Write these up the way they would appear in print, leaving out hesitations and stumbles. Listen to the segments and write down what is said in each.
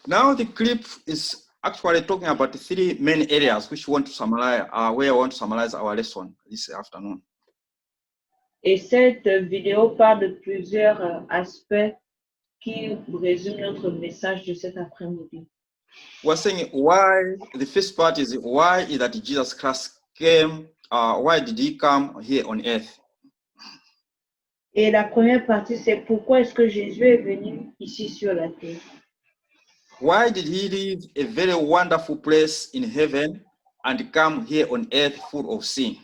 Now the clip is actually talking about the three main areas which want to summarize, where I want to summarize our lesson this afternoon. Et cette vidéo parle de plusieurs aspects qui résument notre message de cet après-midi. We're saying why, the first part is why is that Jesus Christ came, why did he come here on earth? Et la première partie, c'est pourquoi est-ce que Jésus est venu ici sur la terre? Why did he leave a very wonderful place in heaven and come here on earth full of sin?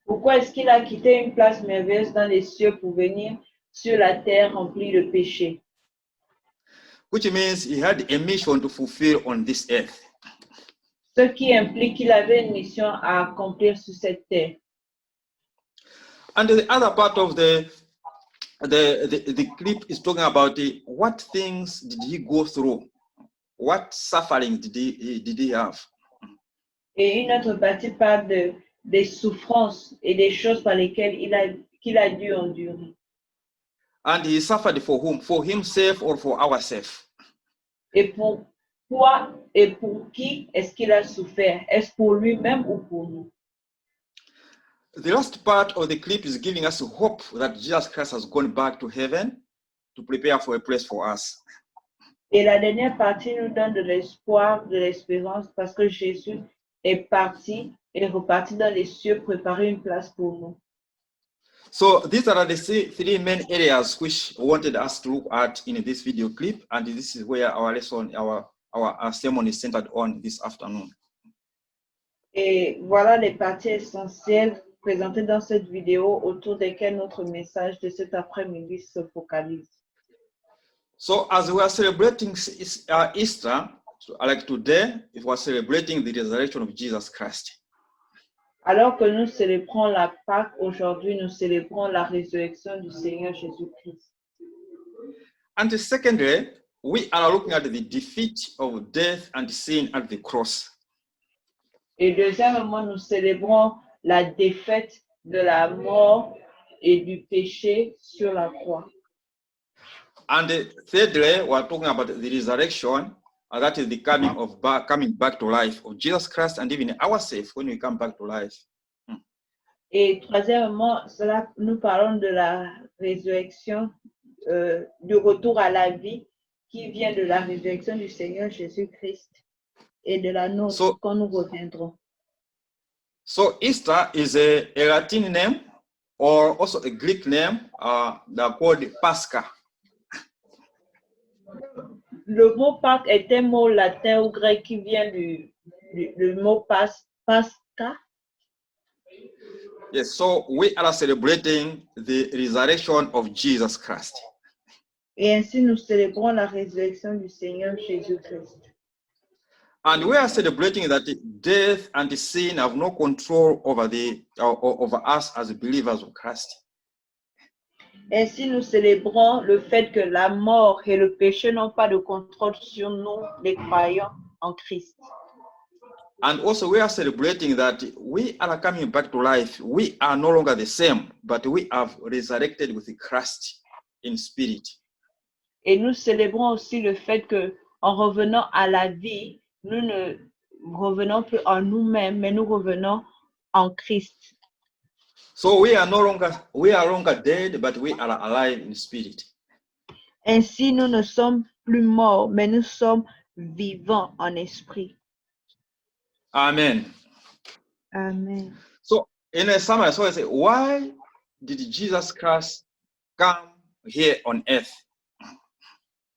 Pourquoi est-ce qu'il a quitté une place merveilleuse dans les cieux pour venir sur la terre remplie de péchés? Which means he had a mission to fulfill on this earth. Ce qui implique qu'il avait une mission à accomplir sur cette terre. And the other part of the clip is talking about what things did he go through? What suffering did he have? Et une autre partie parle des souffrances et des choses par lesquelles qu'il a dû endurer. And he suffered for whom? For himself or for ourselves? Et pour quoi et pour qui est-ce qu'il a souffert? Est-ce pour lui-même ou pour nous? The last part of the clip is giving us hope that Jesus Christ has gone back to heaven to prepare for a place for us. Et la dernière partie nous donne de l'espoir, de l'espérance, parce que Jésus est parti et reparti dans les cieux préparer une place pour nous. So these are the three main areas which I wanted us to look at in this video clip, and this is where our lesson, our sermon is centered on this afternoon. Et voilà les parties essentielles présentées dans cette vidéo autour desquelles notre message de cet après-midi se focalise. So as we are celebrating Easter, like today, we are celebrating the resurrection of Jesus Christ. Alors que nous célébrons la Pâque, aujourd'hui nous célébrons la résurrection du Seigneur Jésus-Christ. And secondly, we are looking at the defeat of death and sin at the cross. Et deuxièmement, nous célébrons la défaite de la mort et du péché sur la croix. And thirdly, we are talking about the resurrection, that is the coming back to life of Jesus Christ and even ourselves when we come back to life. Et troisièmement, nous parlons de la résurrection, du retour à la vie qui vient de la résurrection du Seigneur Jésus-Christ et de la nôtre quand nous reviendrons. So Easter is a Latin name or also a Greek name called Pascha. Le mot Pâques est un mot latin ou grec qui vient du mot Pascha. Yes, so we are celebrating the resurrection of Jesus Christ. Et ainsi nous célébrons la résurrection du Seigneur Jésus-Christ. And we are celebrating that death and sin have no control over us as believers of Christ. Ainsi, nous célébrons le fait que la mort et le péché n'ont pas de contrôle sur nous, les croyants en Christ. And also we are celebrating that we are coming back to life. We are no longer the same, but we have resurrected with Christ in spirit. Et nous célébrons aussi le fait que, en revenant à la vie, nous ne revenons plus en nous-mêmes, mais nous revenons en Christ. So we are no longer dead, but we are alive in spirit. Ainsi, nous ne sommes plus morts, mais nous sommes vivants en esprit. Amen. Amen. So in a summary, so I say, why did Jesus Christ come here on earth?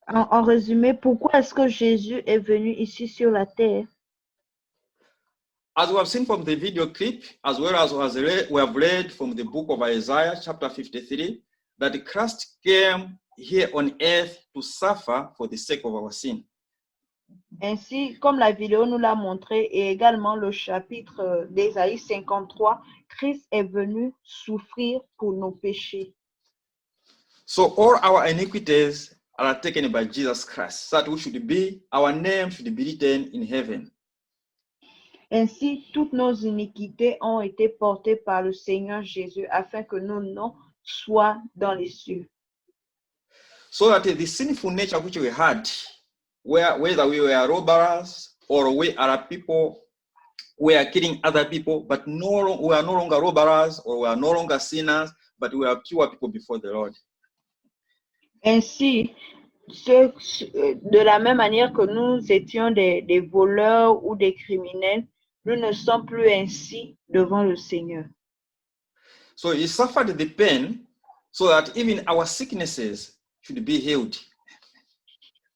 En résumé, pourquoi est-ce que Jésus est venu ici sur la terre? As we have seen from the video clip, as well as we have read from the book of Isaiah, chapter 53, that Christ came here on earth to suffer for the sake of our sin. Ainsi, comme la vidéo nous l'a montré, et également le chapitre d'Ésaïe 53, Christ est venu souffrir pour nos péchés. So all our iniquities are taken by Jesus Christ, so that our name should be written in heaven. Ainsi, toutes nos iniquités ont été portées par le Seigneur Jésus afin que nos noms soient dans les cieux. So that the sinful nature which we had whether we were robbers or we are people we are killing other people, but we are no longer robbers or we are no longer sinners, but we are pure people before the Lord. Ainsi, de la même manière que nous étions des voleurs ou des criminels, nous ne sommes plus ainsi devant le Seigneur. So he suffered the pain so that even our sicknesses should be healed.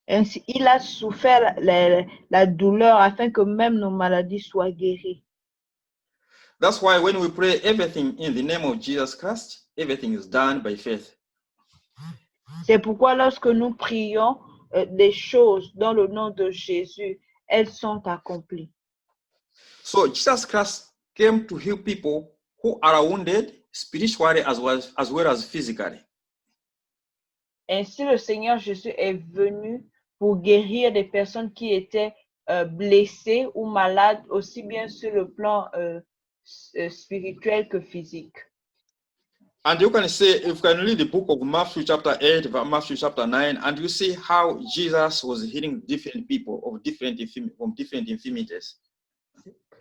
Ainsi, il a souffert la douleur afin que même nos maladies soient guéries. That's why when we pray everything in the name of Jesus Christ, everything is done by faith. C'est pourquoi lorsque nous prions des choses dans le nom de Jésus, elles sont accomplies. So Jesus Christ came to heal people who are wounded spiritually as well as physically. Ainsi, le Seigneur Jésus est venu pour guérir des personnes qui étaient blessées ou malades, aussi bien sur le plan spirituel que physique. And you can say, if you can read the book of Matthew chapter 8, Matthew chapter 9, and you see how Jesus was healing different people from different infirmities.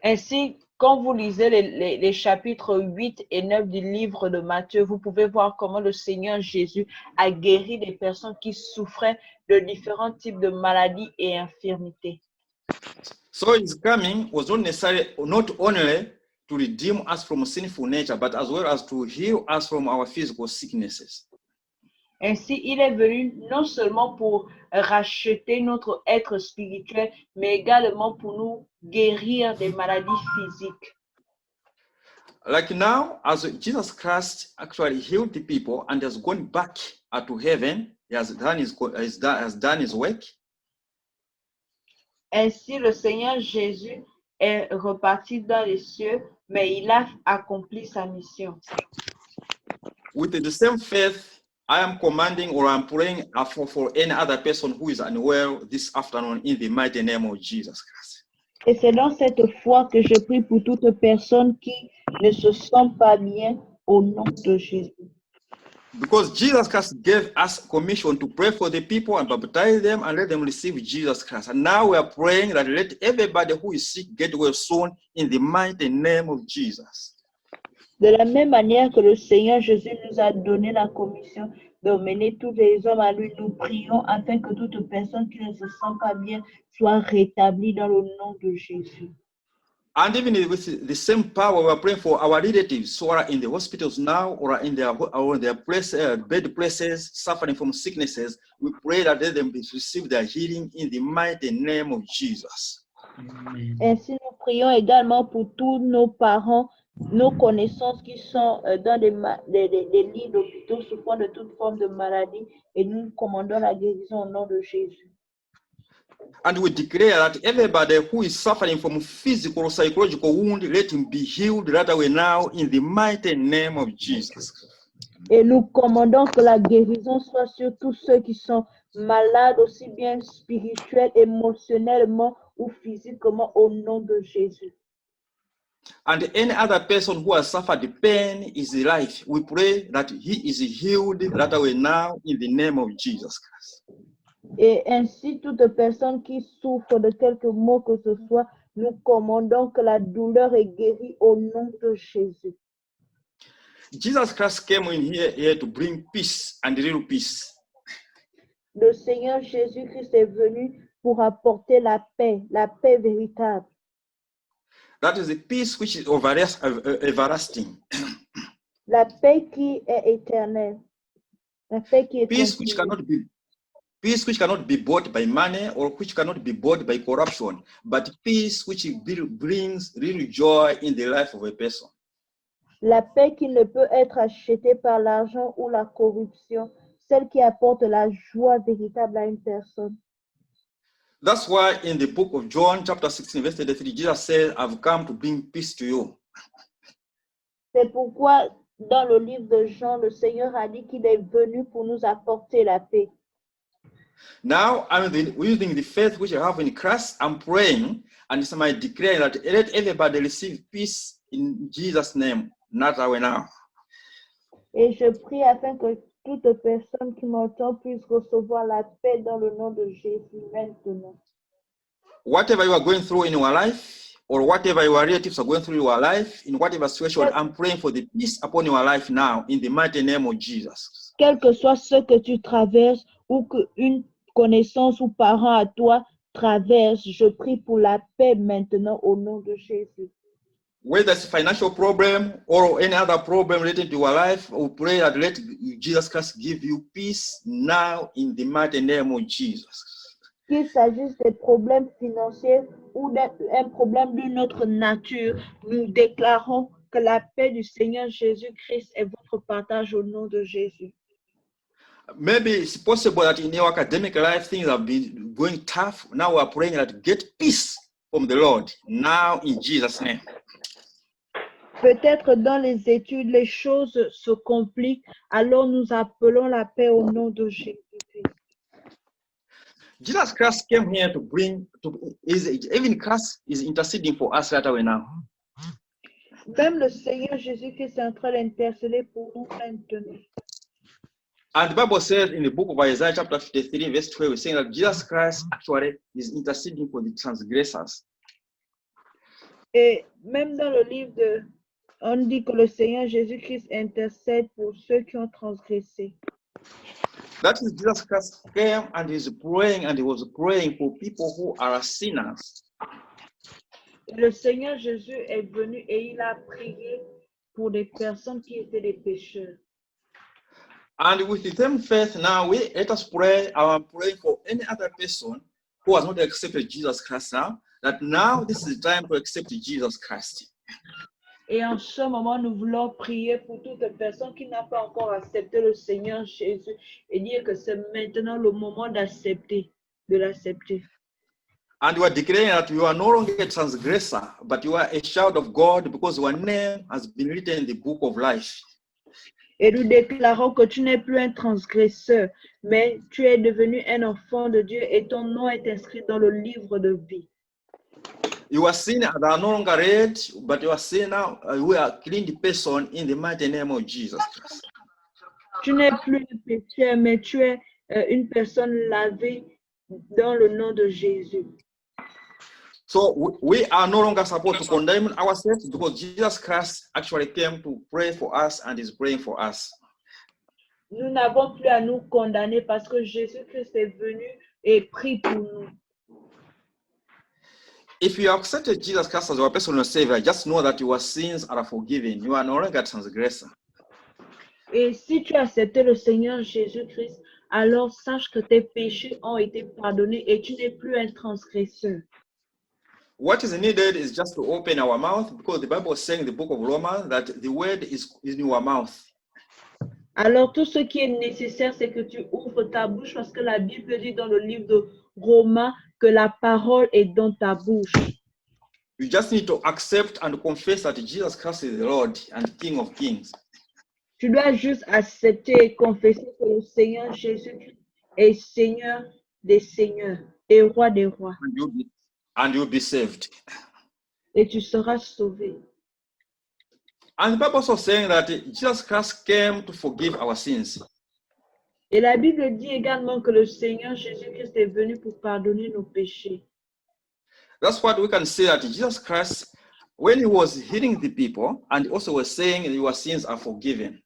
Ainsi, quand vous lisez les chapitres 8 et 9 du livre de Matthieu, vous pouvez voir comment le Seigneur Jésus a guéri des personnes qui souffraient de différents types de maladies et infirmités. So his coming was not only to redeem us from sinful nature, but as well as to heal us from our physical sicknesses. Ainsi, il est venu non seulement pour racheter notre être spirituel, mais également pour nous guérir des maladies physiques. Like now, as Jesus Christ actually healed the people and has gone back to heaven, he has done his work. Ainsi, le Seigneur Jésus est reparti dans les cieux, mais il a accompli sa mission. With the same faith, I am commanding or I'm praying for any other person who is unwell this afternoon in the mighty name of Jesus Christ. Et c'est dans cette foi que je prie pour toute personne qui ne se sent pas bien au nom de Jésus. Because Jesus Christ gave us commission to pray for the people and baptize them and let them receive Jesus Christ. And now we are praying that let everybody who is sick get well soon in the mighty name of Jesus. De la même manière que le Seigneur Jésus nous a donné la commission de mener tous les hommes à lui, nous prions afin que toute personne qui ne se sent pas bien soit rétablie dans le nom de Jésus. And even with the same power, we are praying for our relatives who are in the hospitals now or in their bed places, suffering from sicknesses. We pray that let them receive their healing in the mighty name of Jesus. Amen. Ainsi, nous prions également pour tous nos parents, nos connaissances qui sont dans des lits d'hôpitaux souffrant de toute forme de maladie, et nous commandons la guérison au nom de Jésus. And we declare that everybody who is suffering from physical or psychological wound, let him be healed right away now in the mighty name of Jesus. Et nous commandons que la guérison soit sur tous ceux qui sont malades, aussi bien spirituels, émotionnellement ou physiquement, au nom de Jésus. And any other person who has suffered pain in his life, we pray that he is healed right away now in the name of Jesus Christ. Et ainsi, toute personne qui souffre de quelque mot que ce soit, nous commandons que la douleur est guérie au nom de Jésus. Jesus Christ came in here to bring peace and real peace. Le Seigneur Jésus-Christ est venu pour apporter la paix véritable. That is the peace which is everlasting. La paix qui est éternelle. La paix qui est peace which cannot be bought by money or which cannot be bought by corruption, but peace which brings real joy in the life of a person. La paix qui ne peut être achetée par l'argent ou la corruption, celle qui apporte la joie véritable à une personne. That's why in the book of John, chapter 16, verse 33, Jesus said, I've come to bring peace to you. C'est pourquoi dans le livre de Jean, le Seigneur a dit qu'il est venu pour nous apporter la paix. Now, using the faith which I have in Christ, I'm praying and somebody declaring that let everybody receive peace in Jesus' name, not away now. Et je prie afin que toute personne qui m'entend puisse recevoir la paix dans le nom de Jésus maintenant. Whatever you are going through in your life, or whatever your relatives are going through in your life, in whatever situation, I'm praying for the peace upon your life now, in the mighty name of Jesus. Quel que soit ce que tu traverses ou qu'une connaissance ou parent à toi traverse, je prie pour la paix maintenant au nom de Jésus. Whether it's a financial problem or any other problem related to your life, we pray that let Jesus Christ give you peace now in the mighty name of Jesus. Qu'il s'agisse des problèmes financiers ou d'un problème d'une autre nature, nous déclarons que la paix du Seigneur Jésus-Christ est votre partage au nom de Jésus. Maybe it's possible that in your academic life things have been going tough. Now we are praying that get peace from the Lord now in Jesus' name. Peut-être dans les études, les choses se compliquent, alors nous appelons la paix au nom de Jésus-Christ. Jesus Christ came here to bring, even Christ is interceding for us right away now. Même le Seigneur Jésus-Christ est en train d'intercéder pour nous maintenant. And the Bible says in the book of Isaiah chapter 53 verse 12, saying that Jesus Christ actually is interceding for the transgressors. Et même dans le livre on dit que le Seigneur Jésus-Christ intercède pour ceux qui ont transgressé. That is, Jesus Christ came and is praying, and he was praying for people who are sinners. Le Seigneur Jésus est venu et il a prié pour des personnes qui étaient des pécheurs. And with the same faith now, let us pray. I'm praying for any other person who has not accepted Jesus Christ now, that now this is the time to accept Jesus Christ. Et en ce moment, nous voulons prier pour toute personne qui n'a pas encore accepté le Seigneur Jésus et dire que c'est maintenant le moment d'accepter, de l'accepter. And you are declaring that you are no longer a transgressor, but you are a child of God because your name has been written in the book of life. Et nous déclarons que tu n'es plus un transgresseur, mais tu es devenu un enfant de Dieu et ton nom est inscrit dans le livre de vie. Your sins are no longer read, but your sin now, we are cleaned person in the mighty name of Jesus Christ. Tu n'es plus un pécheur, mais tu es une personne lavée dans le nom de Jésus. So we are no longer supposed to condemn ourselves because Jesus Christ actually came to pray for us and is praying for us. Nous n'avons plus à nous condamner parce que Jésus-Christ est venu et prie pour nous. If you have accepted Jesus Christ as your personal Savior, just know that your sins are forgiven. You are no longer a transgressor. Et si tu as accepté le Seigneur Jésus-Christ, alors sache que tes péchés ont été pardonnés et tu n'es plus un transgresseur. What is needed is just to open our mouth, because the Bible is saying in the book of Romans that the word is in your mouth. Alors tout ce qui est nécessaire, c'est que tu ouvres ta bouche parce que la Bible dit dans le livre de Romains que la parole est dans ta bouche. You just need to accept and confess that Jesus Christ is the Lord and King of Kings. Tu dois juste accepter et confesser que le Seigneur Jésus-Christ est Seigneur des seigneurs et Roi des rois. And you'll be saved. Et tu seras sauvé. And the Bible also saying that Jesus Christ came to forgive our sins. Et la Bible dit également que le Seigneur Jésus-Christ est venu pour pardonner nos péchés. That's what we can say, that Jesus Christ, when he was healing the people, and also was saying your sins are forgiven.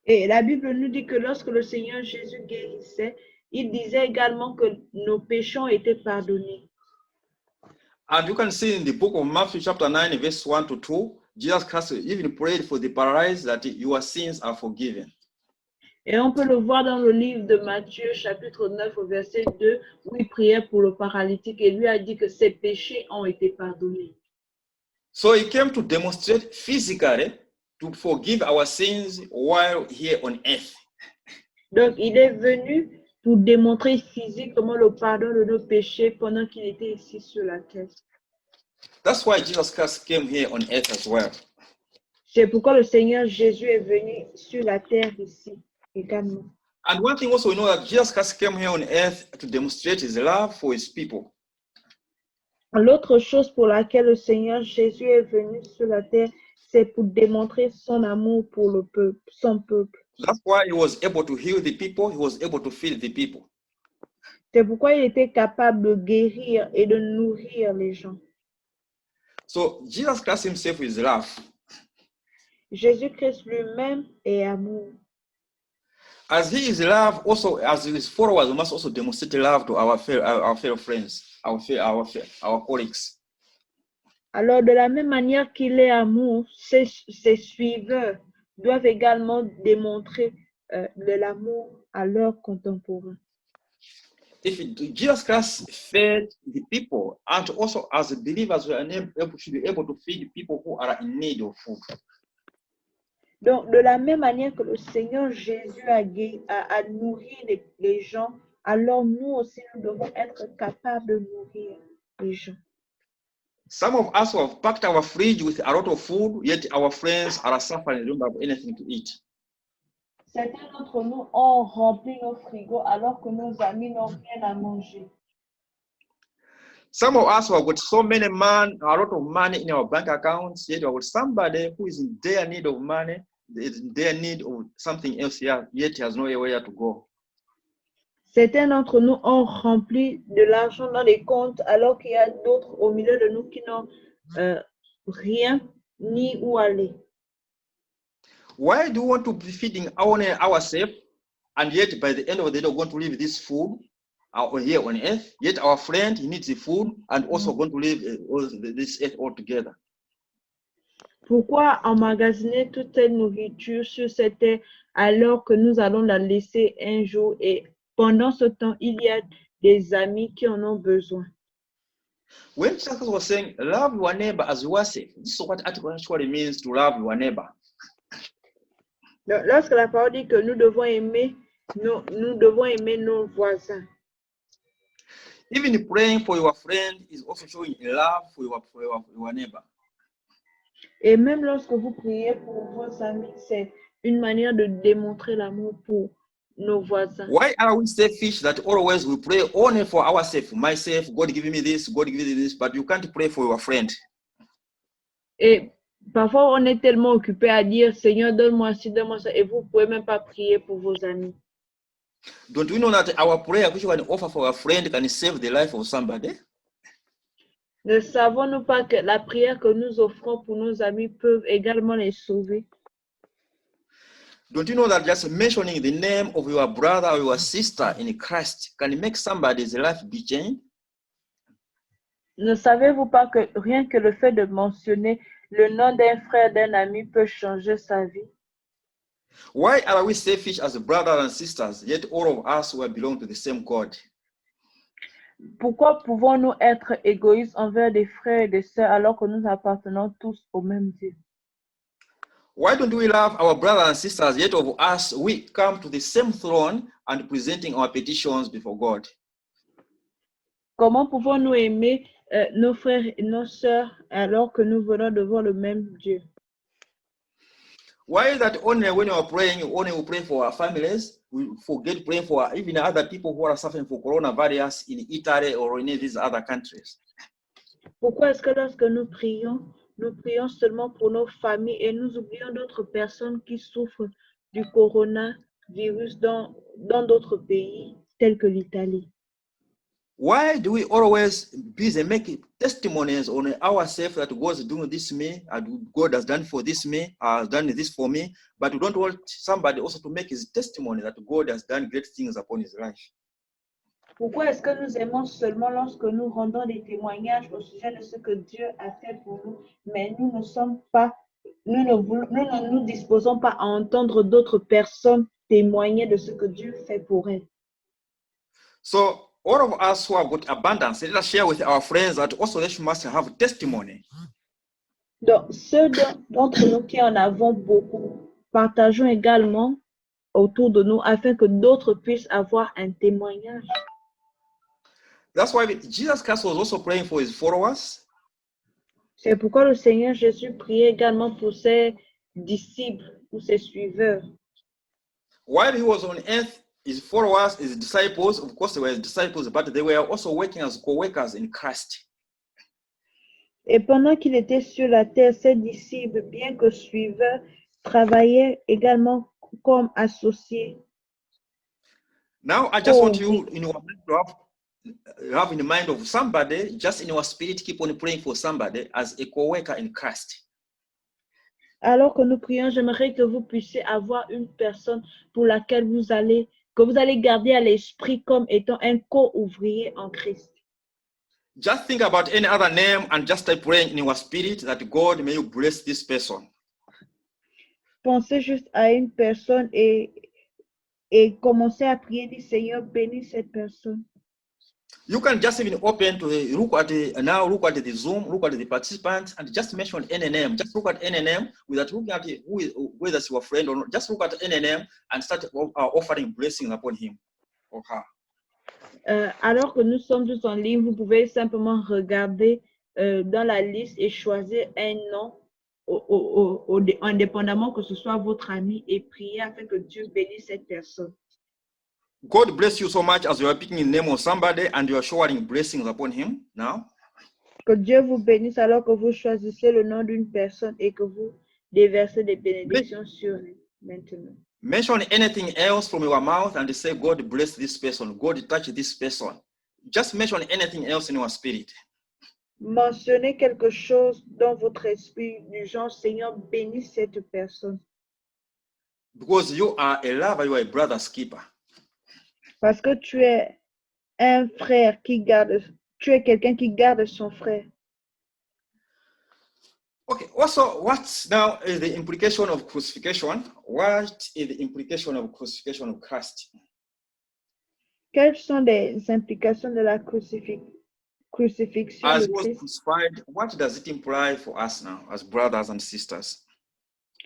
Et la Bible nous dit que lorsque le Seigneur Jésus guérissait, il disait également que nos péchés ont été pardonnés. And you can see in the book of Matthew chapter 9, verse 1 to 2, Jesus Christ even prayed for the paralyzed that your sins are forgiven. Et on peut le voir dans le livre de Matthieu, chapitre 9, au verset 2, où il priait pour le paralytique et lui a dit que ses péchés ont été pardonnés. So he came to demonstrate physically to forgive our sins while here on earth. Donc, il est venu pour démontrer physiquement le pardon de nos péchés pendant qu'il était ici sur la terre. That's why Jesus Christ came here on earth as well. C'est pourquoi le Seigneur Jésus est venu sur la terre ici également. And one thing also, we know that Jesus Christ came here on earth to demonstrate his love for his people. L'autre chose pour laquelle le Seigneur Jésus est venu sur la terre, c'est pour démontrer son amour pour le peuple, son peuple. That's why he was able to heal the people. He was able to feed the people. C'est pourquoi il était capable de guérir et de nourrir les gens. So Jesus Christ himself is love. Jésus-Christ lui-même est amour. As he is love, also as his followers, we must also demonstrate love to our fellow friends, our colleagues. Alors, de la même manière qu'il est amour, ses suiveurs doivent également démontrer de l'amour à leurs contemporains. If Jesus Christ fed the people, and also as believers, we are should be able to feed people who are in need of food. Donc, de la même manière que le Seigneur Jésus a nourri les gens, alors nous aussi, nous devons être capables de nourrir les gens. Some of us have packed our fridge with a lot of food, yet our friends are suffering, they don't have anything to eat. Certains d'entre nous ont rempli nos frigos alors que nos amis n'ont rien à manger. Some of us have got so many a lot of money in our bank accounts, yet we have got somebody who is in their need of money, in their need of something else here, yet has nowhere to go. Certains d'entre nous ont rempli de l'argent dans les comptes alors qu'il y a d'autres au milieu de nous qui n'ont rien ni où aller. Why do we want to be feeding ourselves, and yet by the end of the day we're going to leave this food here on earth, yet our friend, he needs the food and also going to leave this earth altogether? Pourquoi emmagasiner toute cette nourriture sur cette terre alors que nous allons la laisser un jour et pendant ce temps, il y a des amis qui en ont besoin? When Jesus was saying, love your neighbor as yourself, this is what actually means to love your neighbor. Lorsque la parole dit que nous devons aimer nos voisins. Even praying for your friend is also showing love for your neighbor. Et même lorsque vous priez pour vos amis, c'est une manière de démontrer l'amour pour nos voisins. Why are we selfish that always we pray only for ourselves, myself, God give me this, God give me this, but you can't pray for your friend? Et parfois, on est tellement occupé à dire, Seigneur, donne-moi ci, donne-moi ça, et vous ne pouvez même pas prier pour vos amis. Don't we know that our prayer which we can offer for a friend can save the life of somebody? Ne savons-nous pas que la prière que nous offrons pour nos amis peut également les sauver? Don't you know that just mentioning the name of your brother or your sister in Christ can make somebody's life be changed? Ne savez-vous pas que rien que le fait de mentionner le nom d'un frère, d'un ami peut changer sa vie? Why are we selfish as brothers and sisters, yet all of us will belong to the same God? Pourquoi pouvons-nous être égoïstes envers des frères et des sœurs alors que nous appartenons tous au même Dieu? Why don't we love our brothers and sisters, yet of us we come to the same throne and presenting our petitions before God? Comment pouvons-nous aimer nos frères et nos sœurs alors que nous venons devant le même Dieu? Why is that only when we are praying, only we pray for our families, we forget praying for even other people who are suffering for coronavirus in Italy or in these other countries? Pourquoi est-ce que lorsque nous prions seulement pour nos familles et nous oublions d'autres personnes qui souffrent du coronavirus dans d'autres pays tels que l'Italie? Why do we always busy making testimonies on ourselves that God is doing this for me, and God has done for this me, has done this for me, but we don't want somebody also to make his testimony that God has done great things upon his life? Pourquoi est-ce que nous aimons seulement lorsque nous rendons des témoignages au sujet de ce que Dieu a fait pour nous, mais nous ne nous disposons pas à entendre d'autres personnes témoigner de ce que Dieu fait pour elles? So all of us who have got abundance, let us share with our friends that also they must have testimony. Donc, ceux d'entre nous qui en avons beaucoup, partageons également autour de nous afin que d'autres puissent avoir un témoignage. That's why Jesus Christ was also praying for his followers. C'est pourquoi le Seigneur Jésus priait également pour ses disciples ou ses suiveurs. While he was on earth, his followers, his disciples, of course they were his disciples, but they were also working as co-workers in Christ. Et pendant qu'il était sur la terre, ses disciples, bien que suiveurs, travaillaient également comme associés. Now, I just want Oh, you in your mind to have in the mind of somebody, just in your spirit, keep on praying for somebody as a co-worker in Christ. Alors que nous prions, j'aimerais que vous puissiez avoir une personne pour laquelle que vous allez garder à l'esprit comme étant un co-ouvrier en Christ. Just think about any other name and just start praying in your spirit that God may you bless this person. Pensez juste à une personne et commencez à prier, dit Seigneur, bénis cette personne. You can just even open to look at the Zoom, look at the participants, and just mention any name. Just look at any name without looking at whether it's your friend or not. Just look at any name and start offering blessings upon him or her. Alors que nous sommes tous en ligne, vous pouvez simplement regarder dans la liste et choisir un nom indépendamment que ce soit votre ami et prier afin que Dieu bénisse cette personne. God bless you so much as you are picking the name of somebody and you are showering blessings upon him now. Que Dieu vous bénisse alors que vous choisissez le nom d'une personne et que vous déversez des bénédictions sur elle maintenant. Mention anything else from your mouth and say, God bless this person. God touch this person. Just mention anything else in your spirit. Mentionnez quelque chose dans votre esprit du genre, Seigneur, bénis cette personne. Because you are a lover, you are a brother's keeper. Parce que tu es un frère qui garde, tu es quelqu'un qui garde son frère. Okay, also, what now is the implication of crucifixion? What is the implication of crucifixion of Christ? Quelles sont les implications de la crucifixion As de he was Christ? crucified, what does it imply for us now as brothers and sisters?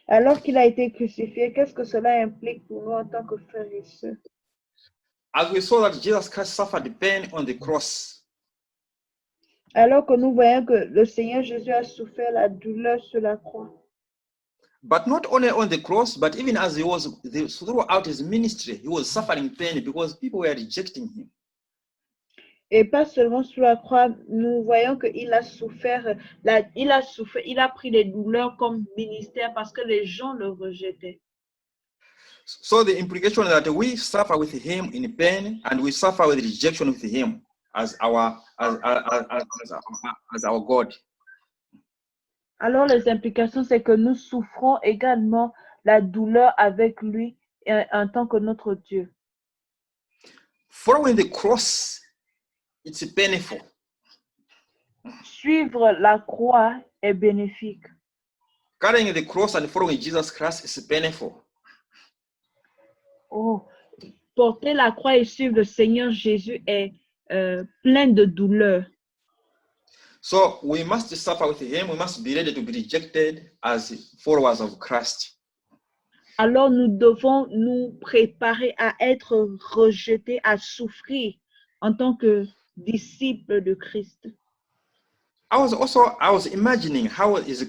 Alors qu'il a été crucifié, qu'est-ce que cela implique pour nous en tant que frères et sœurs? As we saw that Jesus Christ suffered pain on the cross, Alors que nous voyons que le Seigneur Jésus a souffert la douleur sur la croix. but not only on the cross, but even as he was throughout his ministry, he was suffering pain because people were rejecting him. Et pas seulement sur la croix, nous voyons qu'il a souffert, il a pris des douleurs comme ministère parce que les gens le rejetaient. So the implication is that we suffer with him in pain and we suffer with rejection with him as our God. Alors les implications, c'est que nous souffrons également la douleur avec lui en tant que notre Dieu. Following the cross, it's painful. Suivre la croix est bénéfique. Carrying the cross and following Jesus Christ is painful. Oh, porter la croix et suivre le Seigneur Jésus est plein de douleur. So we must suffer with him. We must be ready to be rejected as followers of Christ. Alors nous devons nous préparer à être rejetés, à souffrir en tant que disciples de Christ. I was imagining how his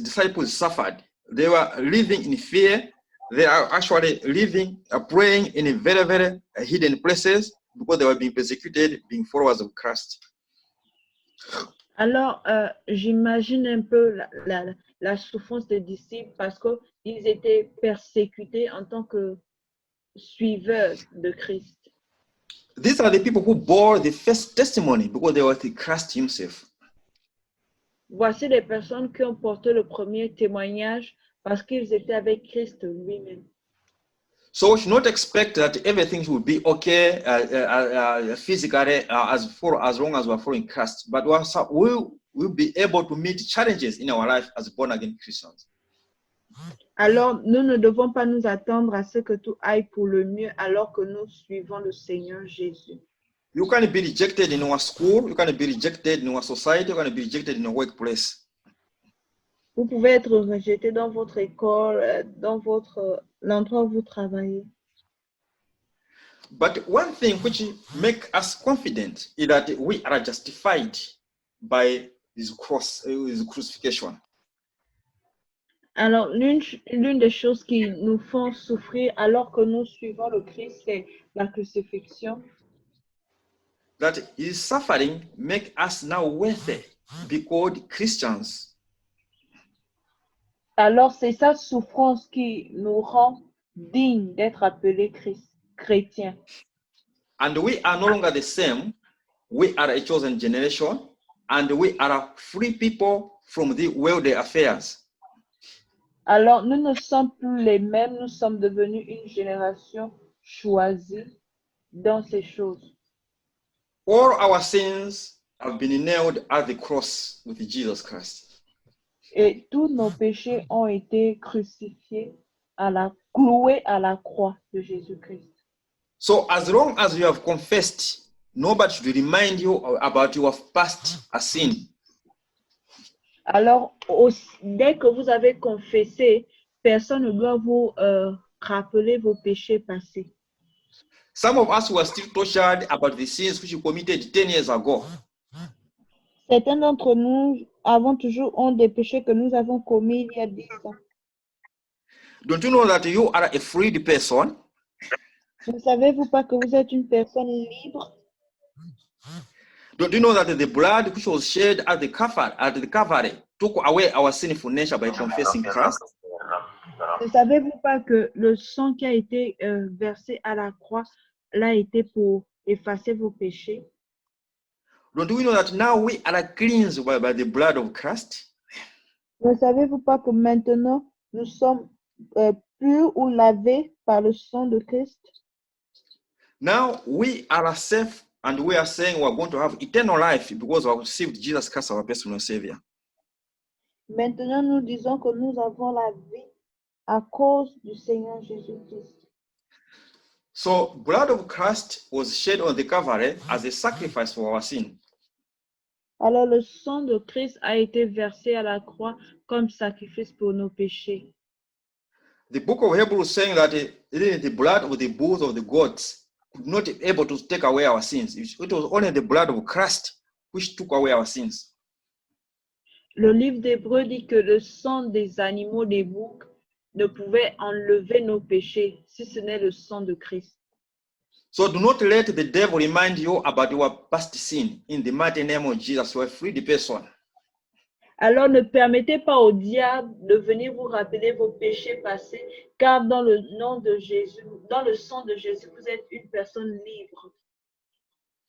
disciples suffered. They were living in fear. They are actually living, praying in very, very hidden places because they were being persecuted, being followers of Christ. Alors, j'imagine un peu la souffrance des disciples parce qu'ils étaient persécutés en tant que suiveurs de Christ. These are the people who bore the first testimony because they were with Christ himself. Voici les personnes qui ont porté le premier témoignage parce qu'ils étaient avec Christ lui-même. So we should not expect that everything will be okay physically as long as we are following Christ, but we will be able to meet challenges in our life as born-again Christians. Alors, nous ne devons pas nous attendre à ce que tout aille pour le mieux alors que nous suivons le Seigneur Jésus. You can be rejected in our school, you can be rejected in our society, you can be rejected in your workplace. Vous pouvez être rejeté dans votre école, dans l'endroit où vous travaillez. But one thing which makes us confident is that we are justified by his cross, his crucifixion. Alors, l'une des choses qui nous font souffrir alors que nous suivons le Christ, c'est la crucifixion. That his suffering makes us now worthy to be called Christians. Alors, c'est sa souffrance qui nous rend dignes d'être appelés chrétiens. And we are no longer the same. We are a chosen generation, and we are free people from the worldly affairs. Alors, nous ne sommes plus les mêmes, nous sommes devenus une génération choisie dans ces choses. All our sins have been nailed at the cross with Jesus Christ. Et tous nos péchés ont été crucifiés, cloués à la croix de Jésus-Christ. So as long as you have confessed, nobody should remind you about your past sin. Alors, dès que vous avez confessé, personne ne doit vous rappeler vos péchés passés. Some of us were still tortured about the sins which we committed 10 years ago. Certains d'entre nous avons toujours honte des péchés que nous avons commis il y a 10 ans. Don't you know that you are a freed person? Ne savez-vous pas que vous êtes une personne libre? Don't you know that the blood which was shed at the Calvary took away our sinful nature by confessing Christ? Ne savez-vous pas que le sang qui a été versé à la croix l'a été pour effacer vos péchés? Don't we know that now we are cleansed by the blood of Christ? Ne savez-vous pas que maintenant nous sommes purs ou lavés par le sang de Christ? Now we are safe, and we are saying we are going to have eternal life because we have received Jesus Christ, our personal Savior. Maintenant, nous disons que nous avons la vie à cause du Seigneur Jésus-Christ. So, blood of Christ was shed on the Calvary as a sacrifice for our sin. Alors, le sang de Christ a été versé à la croix comme sacrifice pour nos péchés. The book of Hebrews saying that the blood of the bulls of the goats could not be able to take away our sins. It was only the blood of Christ which took away our sins. Le livre d'Hébreux dit que le sang des animaux, des boucs, ne pouvait enlever nos péchés si ce n'est le sang de Christ. So do not let the devil remind you about your past sin. In the mighty name of Jesus, you are free the person. Alors ne permettez pas au diable de venir vous rappeler vos péchés passés, car dans le nom de Jésus, dans le sang de Jésus, vous êtes une personne libre.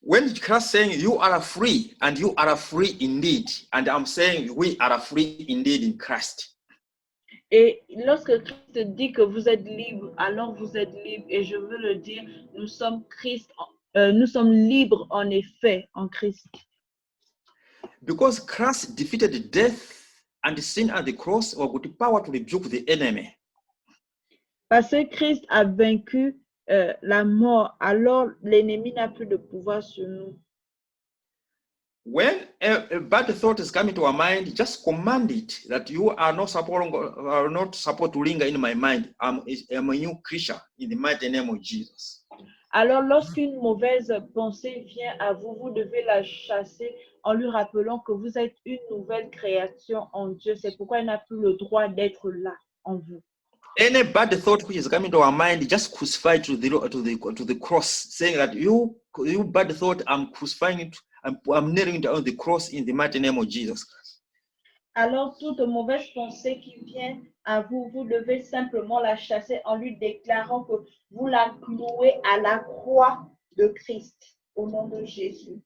When Christ saying you are free, and you are free indeed, and I'm saying we are free indeed in Christ. Et lorsque Christ dit que vous êtes libre, alors vous êtes libre. Et je veux le dire, nous sommes libres en effet en Christ. Because Christ defeated death and sin at the cross, or with the power to rebuke the enemy. Parce que Christ a vaincu la mort, alors l'ennemi n'a plus de pouvoir sur nous. When a bad thought is coming to our mind, just command it that you are not supposed to linger in my mind. I'm a new creature in the mighty name of Jesus. Alors, lorsqu'une mauvaise pensée vient à vous, vous devez la chasser en lui rappelant que vous êtes une nouvelle création en Dieu. C'est pourquoi il n'a plus le droit d'être là en vous. Any bad thought which is coming to our mind, just crucify to the cross, saying that you bad thought, I'm crucifying it. I'm nailing it on the cross in the mighty name of Jesus. Alors, toute mauvaise pensée qui vient à vous, vous devez simplement la chasser en lui déclarant que vous la clouez à la croix de Christ, au nom de Jésus.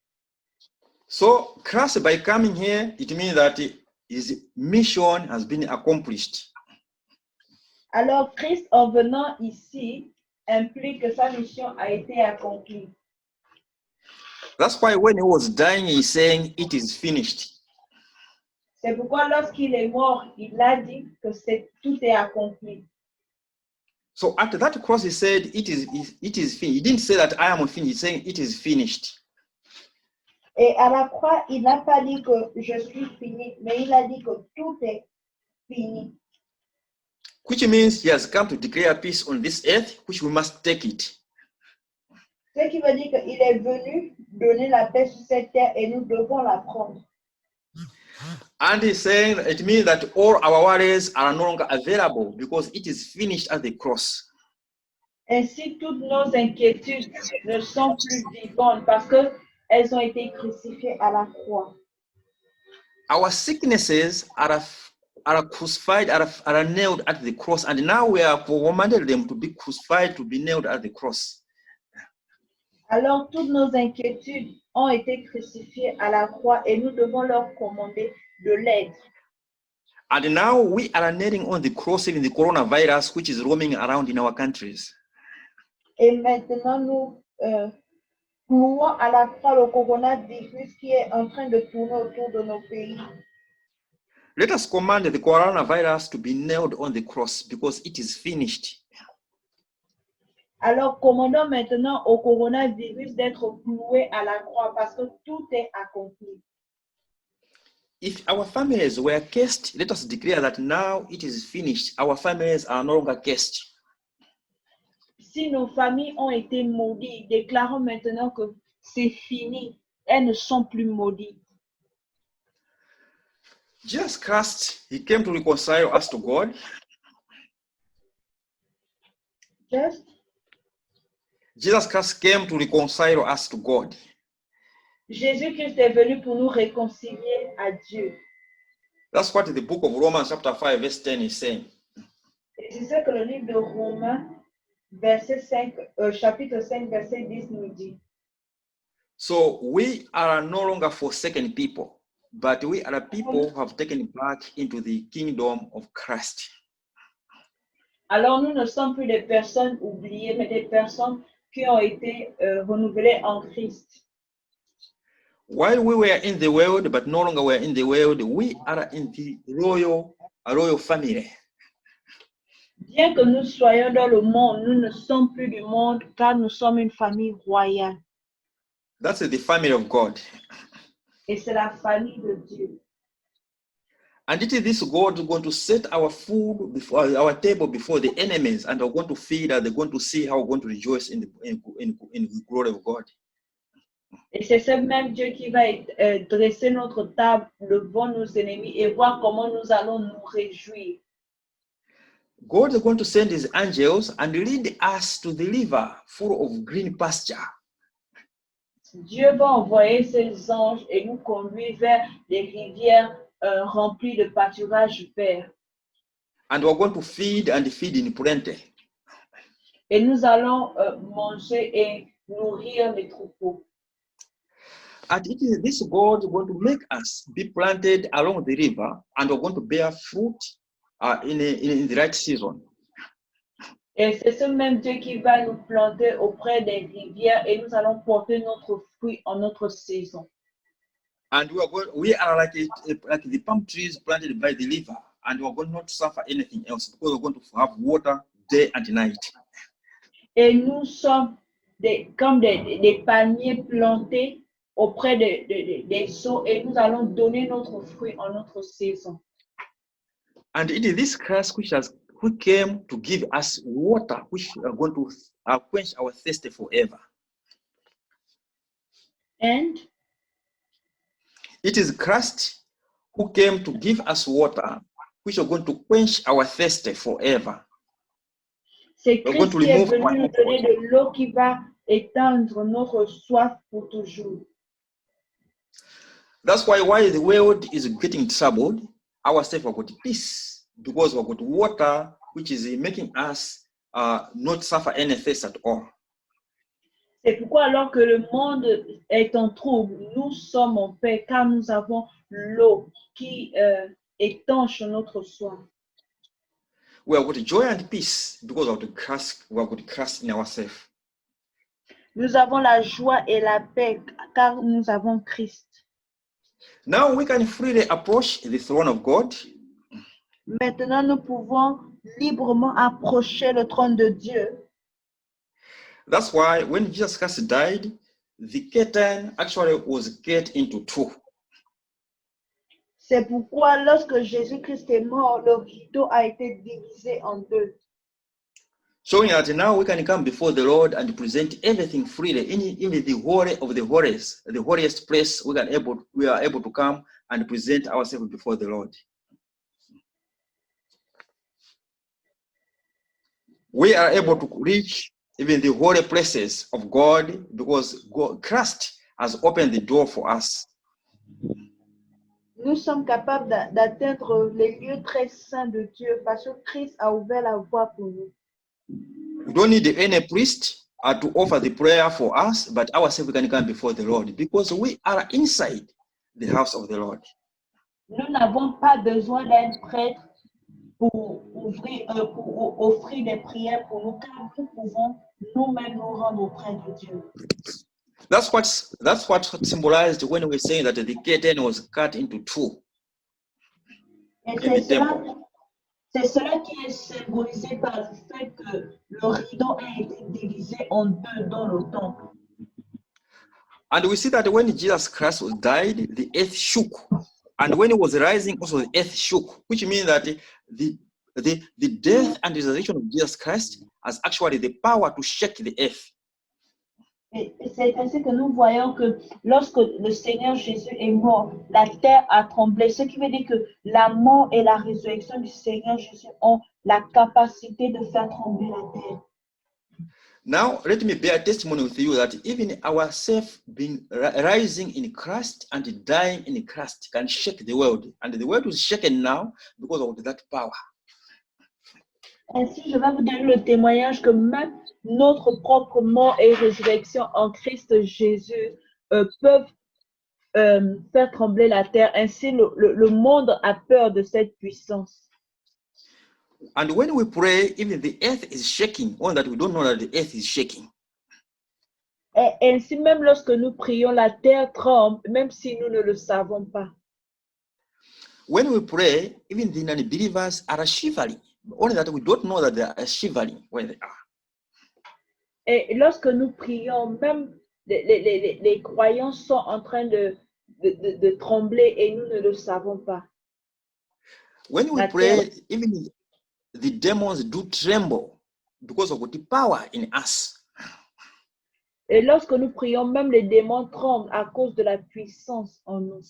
So, Christ, by coming here, it means that his mission has been accomplished. Alors, Christ, en venant ici, implique que sa mission a été accomplie. That's why when he was dying, he's saying, it is finished. C'est pourquoi lorsqu'il est mort, il a dit que tout est accompli. So at that cross, he said, it is finished. He didn't say that I am finished. He's saying, it is finished. Et à la croix, il n'a pas dit que je suis fini, mais il a dit que tout est fini. Which means he has come to declare peace on this earth, which we must take it. Ce qui veut dire qu'il est venu donner la paix sur cette terre et nous devons la prendre. And he's saying it means that all our worries are no longer available because it is finished at the cross. Ainsi, toutes nos inquiétudes ne sont plus vivantes parce qu'elles ont été crucifiées à la croix. Our sicknesses are are crucified, are nailed at the cross, and now we have commanded them to be crucified, to be nailed at the cross. Alors toutes nos inquiétudes ont été crucifiées à la croix et nous devons leur commander de l'être. And now we are nailing on the cross even the coronavirus which is roaming around in our countries. Et maintenant, nous clouons à la croix le coronavirus qui est en train de tourner autour de nos pays. Let us command the coronavirus to be nailed on the cross because it is finished. Alors, commandons maintenant au coronavirus d'être cloué à la croix parce que tout est accompli. If our families were cursed, let us declare that now it is finished. Our families are no longer cursed. Si nos familles ont été maudites, déclarons maintenant que c'est fini. Elles ne sont plus maudites. Jesus Christ, he came to reconcile us to God. Jesus Christ came to reconcile us to God. Jésus-Christ est venu pour nous réconcilier à Dieu. That's what the book of Romans chapter 5 verse 10 is saying. Et c'est ce que le livre de Romains chapitre 5 verset 10 nous dit. So we are no longer forsaken people, but we are people who have taken back into the kingdom of Christ. Alors nous ne sommes plus des personnes oubliées, mais des personnes qui ont été renouvelées en Christ. While we were in the world, but no longer we're in the world, we are in the royal family. Bien que nous soyons dans le monde, nous ne sommes plus du monde car nous sommes une famille royale. That's the family of God. Et c'est la famille de Dieu. And it is this God who's going to set our food before our table before the enemies, and we're going to feed, and they're going to see how we're going to rejoice in the glory of God. Et c'est ce même Dieu qui va dresser notre table devant nos ennemis et voir comment nous allons nous réjouir. God is going to send his angels and lead us to the river full of green pasture. Dieu va envoyer ses anges et nous conduire vers des rivières remplies de pâturages verts. And we're going to feed and feed in plenty. Et nous allons manger et nourrir les troupeaux. And it is this God who is going to make us be planted along the river, and we're going to bear fruit in the right season. Et c'est ce même Dieu qui va nous planter auprès des rivières et nous allons porter notre fruit en notre saison. And we are like the palm trees planted by the river, and we're going not to suffer anything else because we're going to have water day and night. Et nous sommes comme des palmiers plantés auprès des eaux et nous allons donner notre fruit en notre saison. And it is this Christ who came to give us water, which are going to quench our thirst forever. And it is Christ who came to give us water, which are going to quench our thirst forever. C'est Christ qui est venu nous donner de l'eau qui va éteindre notre soif pour toujours. That's why the world is getting troubled, ourselves have got peace, because we've got water, which is making us not suffer any thirst at all. C'est pourquoi alors que le monde est en trouble, nous sommes en paix car nous avons l'eau qui étanche notre soif. We have got joy and peace because of the Christ. We have got Christ in ourselves. Nous avons la joie et la paix car nous avons Christ. Now we can freely approach the throne of God. Maintenant, nous pouvons librement approcher le trône de Dieu. That's why when Jesus Christ died, the curtain actually was cut into two. C'est pourquoi lorsque Jésus-Christ est mort, le rideau a été divisé en deux. Showing that now we can come before the Lord and present everything freely, even the holy of the holiest, the holiest place. We are able to come and present ourselves before the Lord. We are able to reach even the holy places of God because Christ has opened the door for us. nous sommes capables d'atteindre les lieux très saints de Dieu parce que Christ a ouvert la voie pour nous. We don't need any priest to offer the prayer for us, but ourselves can come before the Lord because we are inside the house of the Lord. Nous n'avons pas besoin d'un prêtre pour offrir des prières pour nous, car nous pouvons nous-mêmes nous rendre auprès de Dieu. That's what symbolized when we say that the curtain was cut into two. Et In the temple. c'est cela qui est symbolisé par le fait que le rideau a été divisé en deux dans le temple. And we see that when Jesus Christ was died, the earth shook. And when he was rising, also the earth shook, which means that the death and resurrection of Jesus Christ has actually the power to shake the earth. Et c'est ainsi que nous voyons que lorsque le Seigneur Jésus est mort, la terre a tremblé. Ce qui veut dire que la mort et la résurrection du Seigneur Jésus ont la capacité de faire trembler la terre. Now, let me bear testimony with you that even ourselves being rising in Christ and dying in Christ can shake the world. And the world is shaken now because of that power. Ainsi, je vais vous donner le témoignage que même notre propre mort et résurrection en Christ Jésus peuvent faire trembler la terre. Ainsi, le monde a peur de cette puissance. And when we pray, even the earth is shaking, only that we don't know that the earth is shaking. Et ainsi, même lorsque nous prions, la terre tremble, même si nous ne le savons pas. When we pray, even the non-believers are shivering, only that we don't know that they are shivering where they are. Et lorsque nous prions, même les croyants sont en train de trembler et nous ne le savons pas. When we pray, even the demons do tremble because of the power in us. Et lorsque nous prions, même les démons tremblent à cause de la puissance en nous.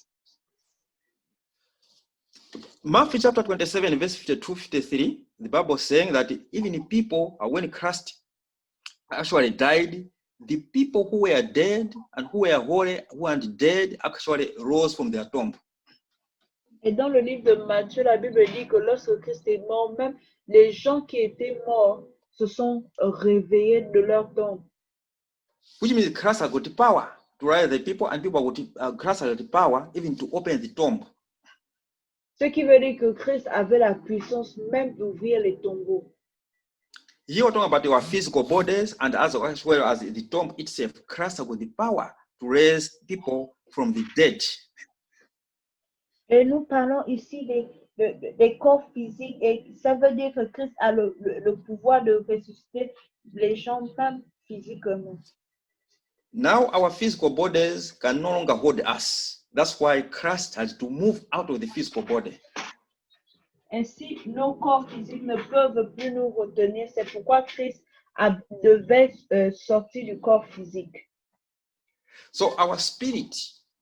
Matthew chapter 27, verse 52-53, the Bible is saying that even people, when Christ actually died, the people who were dead and who were holy, who weren't dead, actually rose from their tomb. Et dans le livre de Matthieu, la Bible dit que lorsque Christ est mort, même les gens qui étaient morts se sont réveillés de leur tombe. Which means Christ has got the power to rise the people, and people got Christ has got the power even to open the tomb. Ce qui veut dire que Christ avait la puissance même d'ouvrir les tombeaux. Here we're talking about our physical bodies, and as well as the tomb itself, Christ has got the power to raise people from the dead. Et nous parlons ici des corps physiques, et ça veut dire que Christ a le pouvoir de ressusciter les gens même physiquement. Now our physical bodies can no longer hold us. That's why Christ has to move out of the physical body. Ainsi, nos corps physiques ne peuvent plus nous retenir. C'est pourquoi Christ devait sortir du corps physique. So our spirit,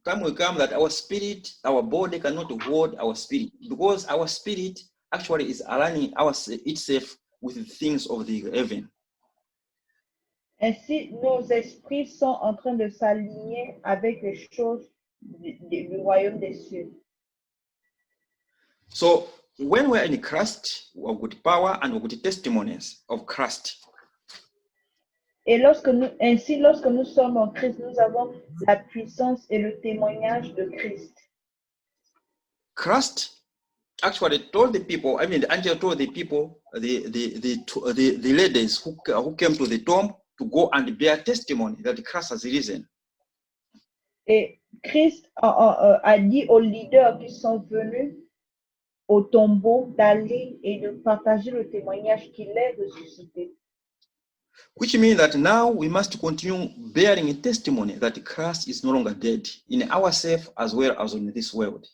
time will come that our spirit, our body cannot hold our spirit, because our spirit actually is aligning itself with the things of the heaven. Ainsi, nos esprits sont en train de s'aligner avec les choses du royaume des cieux. So when we're in Christ, we've got power and we've got testimonies of Christ. Et lorsque nous sommes en Christ, nous avons la puissance et le témoignage de Christ. Christ actually told the people, I mean, the angel told the people, the ladies who came to the tomb to go and bear testimony that Christ has risen. Et Christ a dit aux leaders qui sont venus au tombeau d'aller et de partager le témoignage qu'il est ressuscité. Which means that now we must continue bearing a testimony that Christ is no longer dead in ourselves as well as in this world.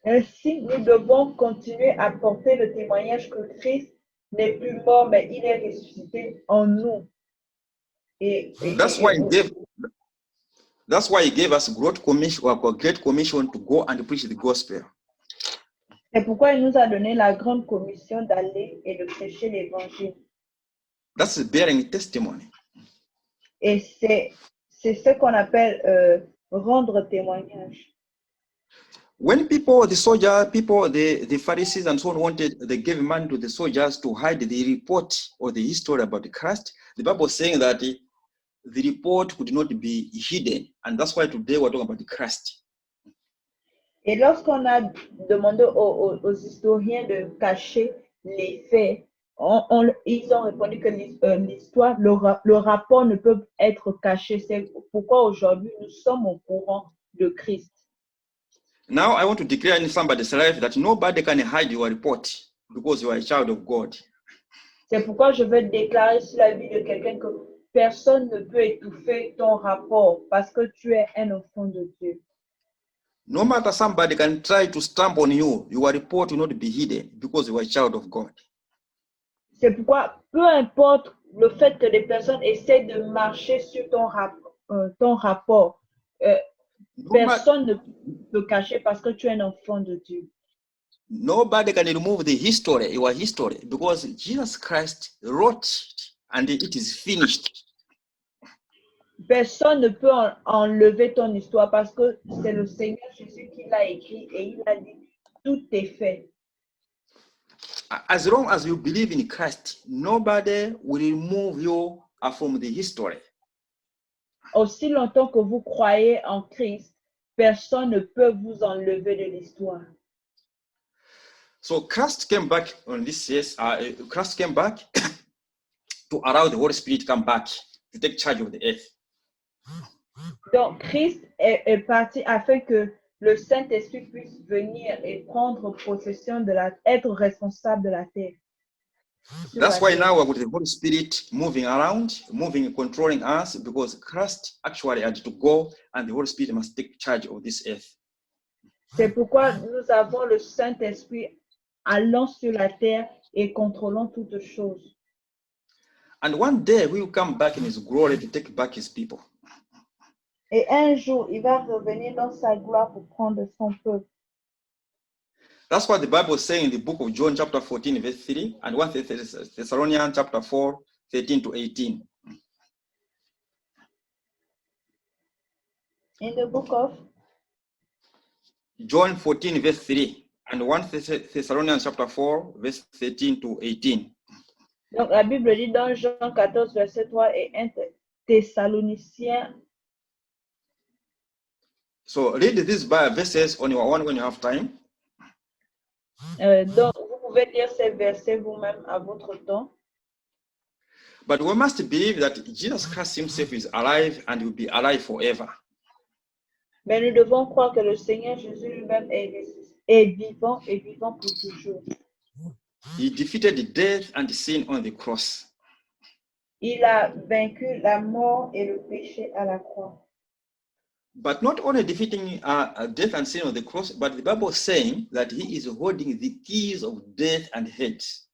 Ainsi, nous devons continuer à porter le témoignage que Christ n'est plus mort, mais il est ressuscité en nous. That's why he gave us great commission to go and preach the gospel. C'est pourquoi il nous a donné la grande commission d'aller et de prêcher l'évangile. That's bearing testimony. Et c'est ce qu'on appelle rendre témoignage. When people, the soldier, people, the Pharisees and so on they gave money to the soldiers to hide the report or the history about the Christ, the Bible is saying that the report could not be hidden. And that's why today we're talking about the Christ. Et lorsqu'on a demandé aux historiens de cacher les faits, ils ont répondu que l'histoire, le rapport ne peut être caché. C'est pourquoi aujourd'hui nous sommes au courant de Christ. Now I want to declare in somebody's life that nobody can hide your report because you are a child of God. C'est pourquoi je veux déclarer sur la vie de quelqu'un que personne ne peut étouffer ton rapport parce que tu es un enfant de Dieu. No matter somebody can try to stamp on you, your report will not be hidden because you are a child of God. C'est pourquoi, peu importe le fait que des personnes essaient de marcher sur ton rapport, personne ne peut cacher parce que tu es un enfant de Dieu. Nobody can remove the history, your history, because Jesus Christ wrote it and it is finished. Personne ne peut enlever ton histoire parce que c'est le Seigneur Jésus qui l'a écrit et il a dit tout est fait. As long as you believe in Christ, nobody will remove you from the history. Aussi longtemps que vous croyez en Christ, personne ne peut vous enlever de l'histoire. So Christ came back on this, yes, Christ came back to allow the Holy Spirit to come back to take charge of the earth. Donc Christ est parti afin que le Saint-Esprit puisse venir et prendre possession être responsable de la terre. That's why now we're with the Holy Spirit moving around, moving, controlling us, because Christ actually had to go and the Holy Spirit must take charge of this earth. C'est pourquoi nous avons le Saint-Esprit allant sur la terre et contrôlant toutes choses. And one day we will come back in his glory to take back his people. Et un jour, il va revenir dans sa gloire pour prendre son peuple. That's what the Bible is saying in the book of John chapter 14 verse 3 and 1 Thessalonians chapter 4, 13 to 18. In the book of John 14 verse 3 and 1 Thessalonians chapter 4 verse 13 to 18. Donc la Bible dit dans Jean 14 verset 3 et 1 Thessaloniciens. So read these verses on your own when you have time. Donc vous pouvez lire ces versets vous-même à votre temps. But we must believe that Jesus Christ himself is alive and will be alive forever. Mais nous devons croire que le Seigneur Jésus lui-même est vivant et vivant pour toujours. He defeated death and sin on the cross. Il a vaincu la mort et le péché à la croix. But not only defeating death and sin on the cross, but the Bible is saying that he is holding the keys of death and Hades.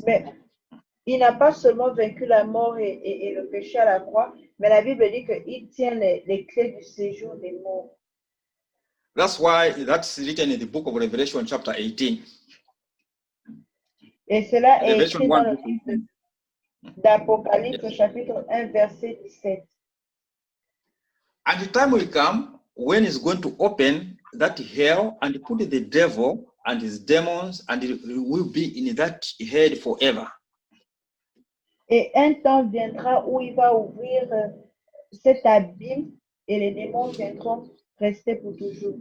Mais il n'a pas seulement vaincu la mort et le péché à la croix, mais la Bible dit qu'il tient les clés du séjour des morts. That's why that's written in the book of Revelation chapter 18. Et cela est Revelation écrit 1, dans le livre d'Apocalypse chapitre 1 verset 17. And the time will come when he's going to open that hell and put the devil and his demons and it will be in that hell forever. Et un temps viendra où il va ouvrir cet abîme et les démons viendront rester pour toujours.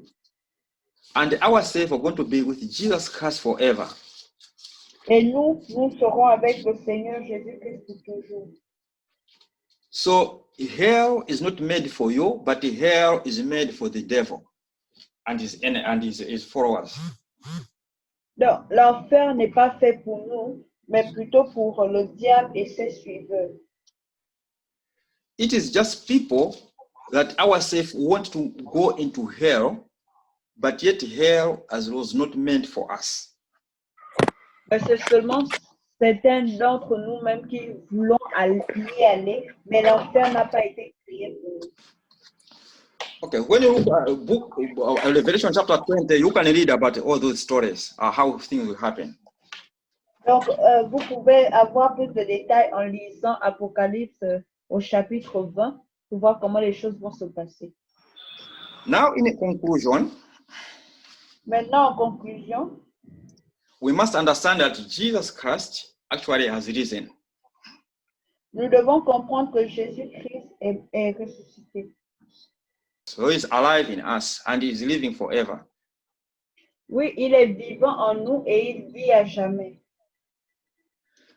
And ourselves are going to be with Jesus Christ forever. Et nous serons avec le Seigneur Jésus-Christ pour toujours. So hell is not made for you, but hell is made for the devil and his followers. Donc, l'enfer n'est pas fait pour nous, mais plutôt pour le diable et ses suiveurs. It is just people that ourselves want to go into hell, but yet hell was not meant for us. Mais c'est seulement certains d'entre nous-mêmes qui voulons y aller, mais l'enfer n'a pas été créé pour nous. Okay, when you look at book Revelation chapter 20, you can read about all those stories, how things will happen. Donc, vous pouvez avoir plus de détails en lisant Apocalypse au chapitre 20 pour voir comment les choses vont se passer. Now, in conclusion, Maintenant, en conclusion, we must understand that Jesus Christ actually has risen. nous devons comprendre que Jésus-Christ est ressuscité. So he is alive in us and he is living forever. Oui, il est vivant en nous et il vit à jamais.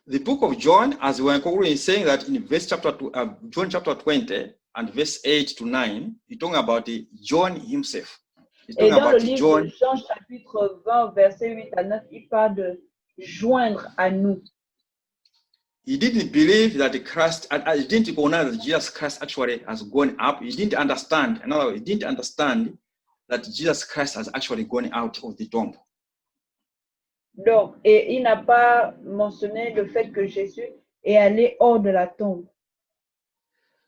The book of John, as we were concluding, is saying that in John chapter 20 and verse 8 to 9, he's talking about John himself. He's Et talking dans le about livre John. de Jean, chapitre 20, versets 8 à 9, il parle de joindre à nous. He didn't believe that the Christ, and he didn't recognize that Jesus Christ actually has gone up. He didn't understand. In other words, he didn't understand that Jesus Christ has actually gone out of the tomb. Donc, et il n'a pas mentionné le fait que Jésus est allé hors de la tombe.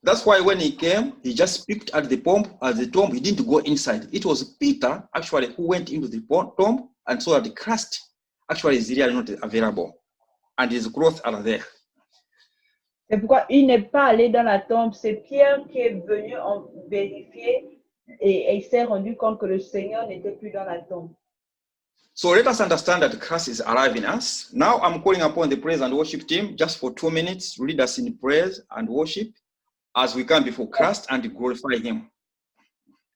That's why when he came, he just peeked at the tomb. He didn't go inside. It was Peter actually who went into the tomb and saw that the Christ actually is really not available, and his clothes are there. C'est pourquoi il n'est pas allé dans la tombe. C'est Pierre qui est venu en vérifier et il s'est rendu compte que le Seigneur n'était plus dans la tombe. So let us understand that Christ is alive in us. Now I'm calling upon the praise and worship team just for 2 minutes to lead us in praise and worship as we come before Christ and glorify him.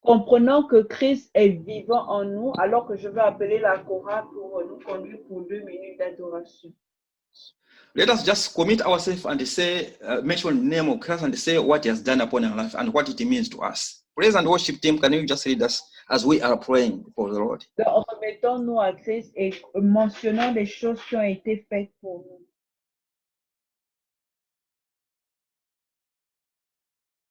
Comprenons que Christ est vivant en nous, alors que je vais appeler la chorale pour nous conduire pour 2 minutes d'adoration. Let us just commit ourselves and say, mention the name of Christ and say what he has done upon our life and what it means to us. Praise and worship team, can you just lead us as we are praying for the Lord? Donc, remettons-nous à Christ et mentionnons les choses qui ont été faites pour nous.